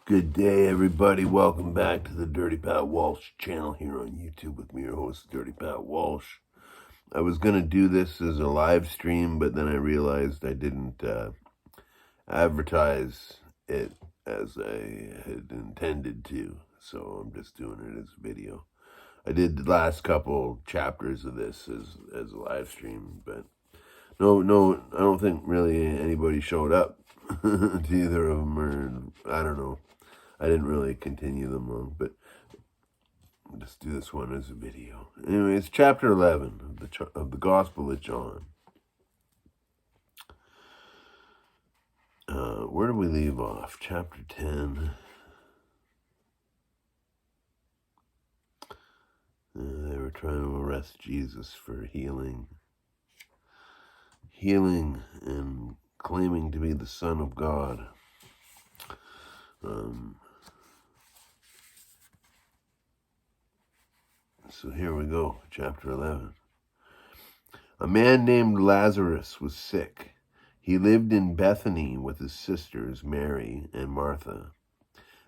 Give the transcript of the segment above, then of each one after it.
Good day, everybody. Welcome back to the Dirty Pat Walsh channel here on YouTube with me, your host, Dirty Pat Walsh. I was going to do this as a live stream, but then I realized I didn't advertise it as I had intended to, so I'm just doing it as a video. I did the last couple chapters of this as a live stream, but no, I don't think really anybody showed up to either of them, or I don't know. I didn't really continue them long, but I'll just do this one as a video. Anyway, it's chapter 11 of the Gospel of John. Where do we leave off? Chapter 10. They were trying to arrest Jesus for healing and claiming to be the Son of God. So here we go, chapter 11. A man named Lazarus was sick. He lived in Bethany with his sisters, Mary and Martha.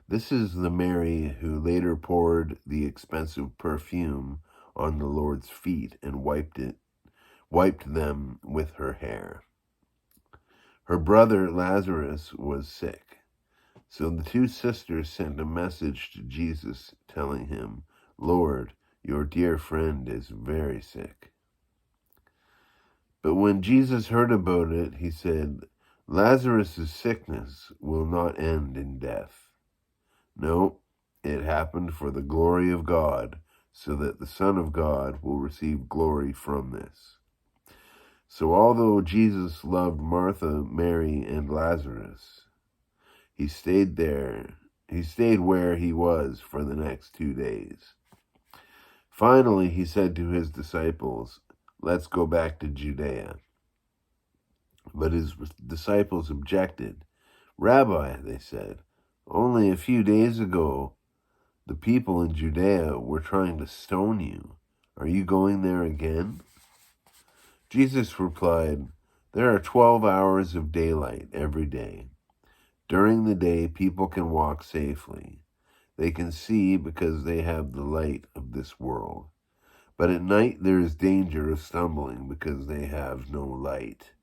This is the Mary who later poured the expensive perfume on the Lord's feet and wiped them with her hair. Her brother Lazarus was sick. So the two sisters sent a message to Jesus telling him, "Lord, your dear friend is very sick." But when Jesus heard about it, he said, "Lazarus' sickness will not end in death. No, it happened for the glory of God, so that the Son of God will receive glory from this." So although Jesus loved Martha, Mary, and Lazarus, he stayed where he was for the next 2 days. Finally, he said to his disciples, "Let's go back to Judea." But his disciples objected. "Rabbi," they said, "only a few days ago, the people in Judea were trying to stone you. Are you going there again?" Jesus replied, "There are 12 hours of daylight every day. During the day, people can walk safely. They can see because they have the light of this world. But at night there is danger of stumbling because they have no light."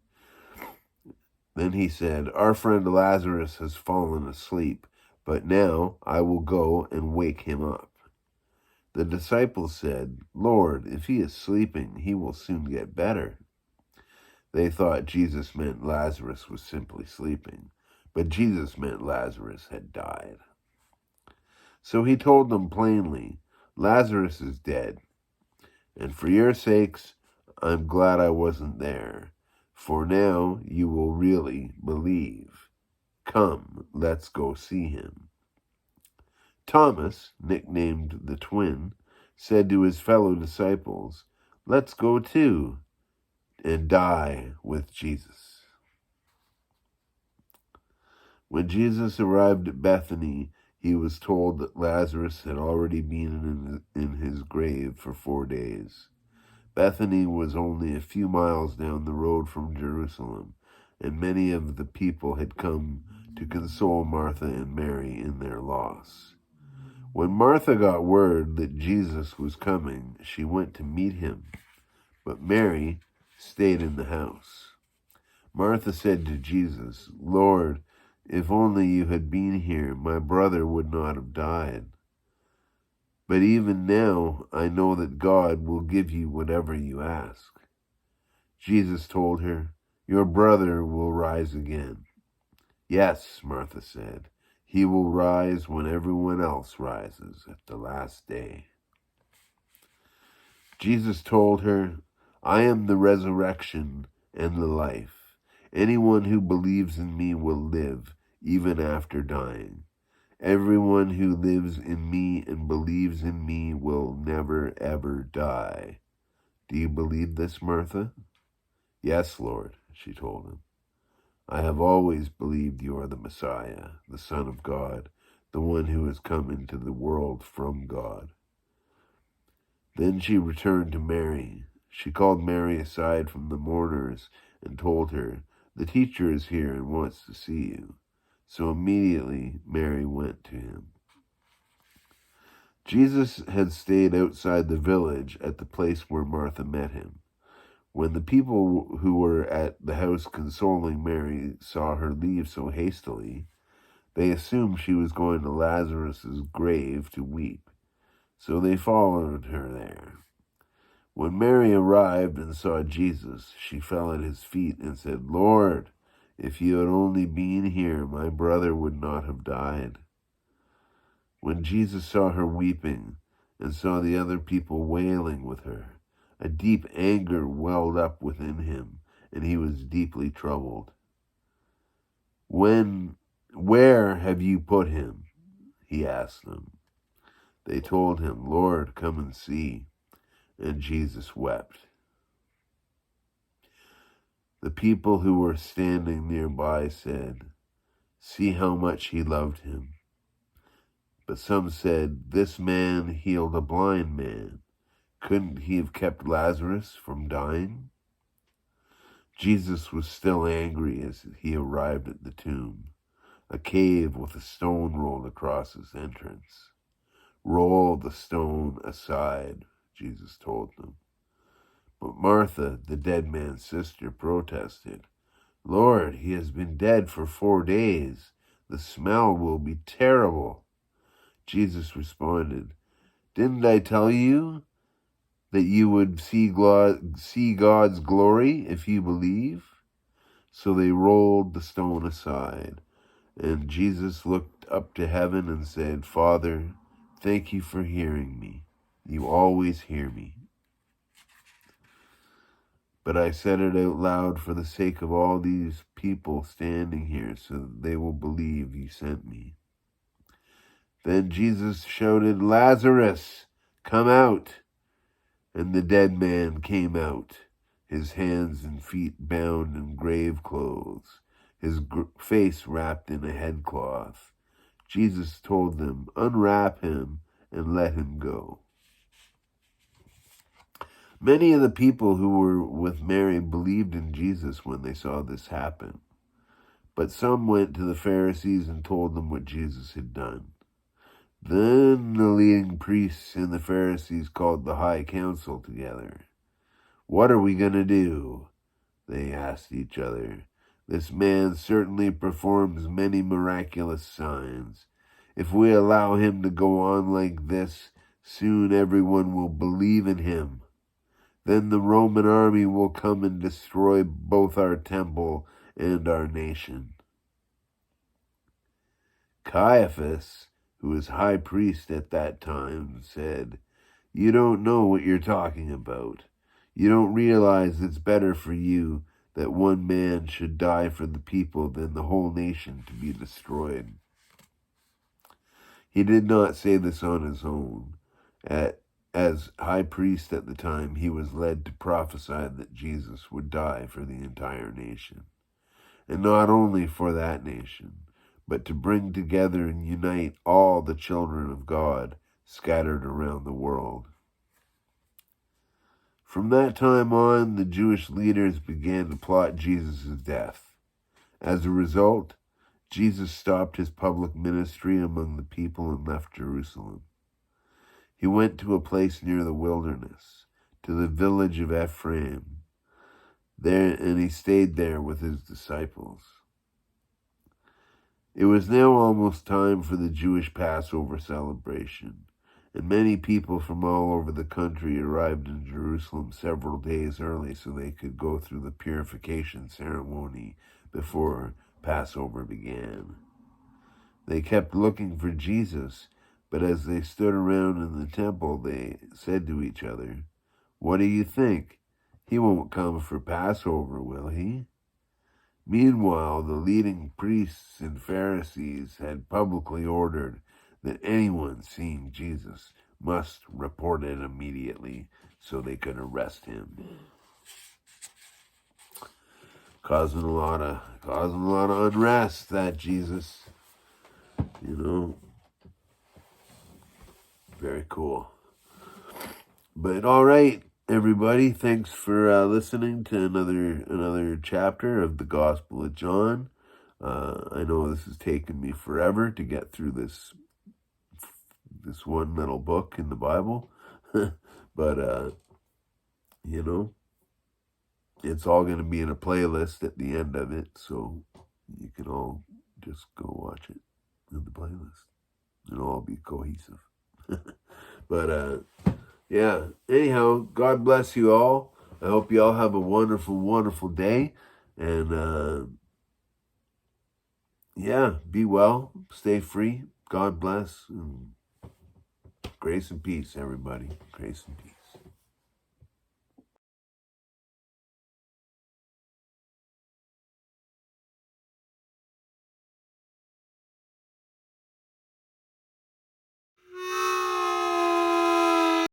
Then he said, "Our friend Lazarus has fallen asleep, but now I will go and wake him up." The disciples said, "Lord, if he is sleeping, he will soon get better." They thought Jesus meant Lazarus was simply sleeping, but Jesus meant Lazarus had died. So he told them plainly, "Lazarus is dead. And for your sakes, I'm glad I wasn't there, for now you will really believe. Come, let's go see him." Thomas, nicknamed the Twin, said to his fellow disciples, "Let's go too and die with Jesus." When Jesus arrived at Bethany, he was told that Lazarus had already been in his grave for 4 days. Bethany was only a few miles down the road from Jerusalem, and many of the people had come to console Martha and Mary in their loss. When Martha got word that Jesus was coming, she went to meet him, but Mary stayed in the house. Martha said to Jesus, "Lord, if only you had been here, my brother would not have died. But even now, I know that God will give you whatever you ask." Jesus told her, "Your brother will rise again." "Yes," Martha said, He will rise when everyone else rises at the last day. Jesus told her, I am the resurrection and the life. Anyone who believes in me will live, even after dying. Everyone who lives in me and believes in me will never, ever die. Do you believe this, Martha? Yes, Lord, she told him. I have always believed you are the Messiah, the Son of God, the one who has come into the world from God. Then she returned to Mary. She called Mary aside from the mourners and told her, the teacher is here and wants to see you. So immediately Mary went to him. Jesus had stayed outside the village at the place where Martha met him. When the people who were at the house consoling Mary saw her leave so hastily, they assumed she was going to Lazarus' grave to weep. So they followed her there. When Mary arrived and saw Jesus, she fell at his feet and said, Lord, if you had only been here, my brother would not have died. When Jesus saw her weeping and saw the other people wailing with her, a deep anger welled up within him, and he was deeply troubled. Where have you put him? He asked them. They told him, Lord, come and see. And Jesus wept. The people who were standing nearby said, see how much he loved him. But some said, this man healed a blind man. Couldn't he have kept Lazarus from dying? Jesus was still angry as he arrived at the tomb, a cave with a stone rolled across its entrance. Roll the stone aside, Jesus told them. But Martha, the dead man's sister, protested, Lord, he has been dead for 4 days. The smell will be terrible. Jesus responded, didn't I tell you that you would see God's glory if you believe? So they rolled the stone aside, and Jesus looked up to heaven and said, Father, thank you for hearing me. You always hear me. But I said it out loud for the sake of all these people standing here, so that they will believe you sent me. Then Jesus shouted, Lazarus, come out. And the dead man came out, his hands and feet bound in grave clothes, his face wrapped in a headcloth. Jesus told them, unwrap him and let him go. Many of the people who were with Mary believed in Jesus when they saw this happen. But some went to the Pharisees and told them what Jesus had done. Then the leading priests and the Pharisees called the high council together. What are we going to do? They asked each other. This man certainly performs many miraculous signs. If we allow him to go on like this, soon everyone will believe in him. Then the Roman army will come and destroy both our temple and our nation. Caiaphas, who was high priest at that time, said, you don't know what you're talking about. You don't realize it's better for you that one man should die for the people than the whole nation to be destroyed. He did not say this on his own. As high priest at the time, he was led to prophesy that Jesus would die for the entire nation. And not only for that nation, but to bring together and unite all the children of God scattered around the world. From that time on, the Jewish leaders began to plot Jesus' death. As a result, Jesus stopped his public ministry among the people and left Jerusalem. He went to a place near the wilderness, to the village of Ephraim, and he stayed there with his disciples. It was now almost time for the Jewish Passover celebration, and many people from all over the country arrived in Jerusalem several days early so they could go through the purification ceremony before Passover began. They kept looking for Jesus, but as they stood around in the temple, they said to each other, "What do you think? He won't come for Passover, will he?" Meanwhile, the leading priests and Pharisees had publicly ordered that anyone seeing Jesus must report it immediately so they could arrest him. Causing a lot of unrest, that Jesus. Very cool. But all right, everybody, thanks for listening to another chapter of the Gospel of John. I know this has taken me forever to get through this one little book in the Bible, but it's all going to be in a playlist at the end of it, so you can all just go watch it in the playlist. It'll all be cohesive. But yeah, anyhow, God bless you all. I hope you all have a wonderful, wonderful day. And yeah, be well, stay free. God bless. And grace and peace, everybody. Grace and peace.